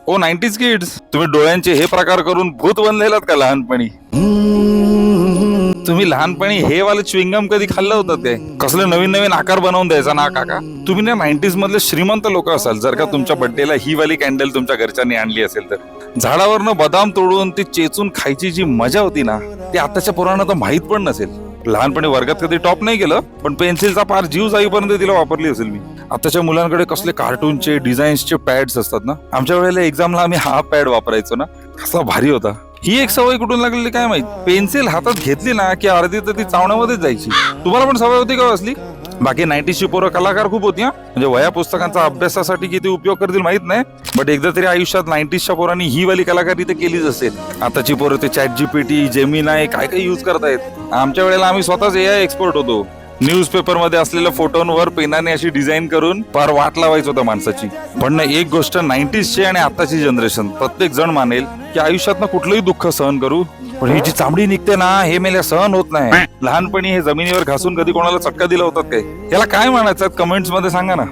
ओ 90s kids, तुम्ही डोळ्यांचे हे प्रकार करून भूत बनलेलात का लहानपणी? तुम्ही लहानपणी हे वाले च्युइंगम कधी खाल्लं होतं काय? कसले नवीन नवीन आकार बनवून द्यायचा ना काका. तुम्ही ना 90s मधले श्रीमंत लोक असाल जर का तुमच्या बर्थडेला ही वाली कॅन्डल तुमच्या घरच्यांनी आणली असेल तर. झाडावरनं बदाम तोडून ती चेचून खायची जी मजा होती ना, ती आताच्या पोरांना तर माहित पण नसेल. लहानपणी वर्गात कधी टॉप नाही केलं, पण पेन्सिलचा पार जीव जाईपर्यंत तिला वापरली असेल मी. आताच्या मुलांकडे कसले कार्टूनचे डिझाईन्सचे पॅड्स असतात ना. आमच्या वेळेला एक्झामला आम्ही हा पॅड वापरायचो ना, कसला भारी होता. ही एक सवय कुठून लागलेली काय माहित. पेन्सिल हातात घेतली ना की अर्धी तर ती चावण्यामध्येच जायची. तुम्हाला पण सवय होती का असली? बाकी 90ची पोरं कलाकार खूप होती. म्हणजे वया पुस्तकांचा अभ्यासासाठी किती उपयोग करतील माहित नाही, बट एकदा तरी आयुष्यात 90च्या पोरांनी ही वाली कलाकारी तर केलीच असेल. आताची पोरं ते ChatGPT, जेमिनाय काय काय युज करतायत. आमच्या वेळेला आम्ही स्वतःच AI एक्सपर्ट होतो. न्यूजपेपर मध्ये असलेल्या फोटोंवर पेनाने अशी डिझाईन करून फार वाट लावायचं होतं माणसाची. पण एक गोष्ट 90ची आणि आताची जनरेशन प्रत्येक जण मानेल की आयुष्यात ना कुठलंही दुःख सहन करू, पण ही जी चामडी निघते ना हे मेल्या सहन होत नाही. लहानपणी हे जमिनीवर घासून कधी कोणाला चटका दिला होतात काय? याला काय म्हणायचं कमेंट्स मध्ये सांगा ना.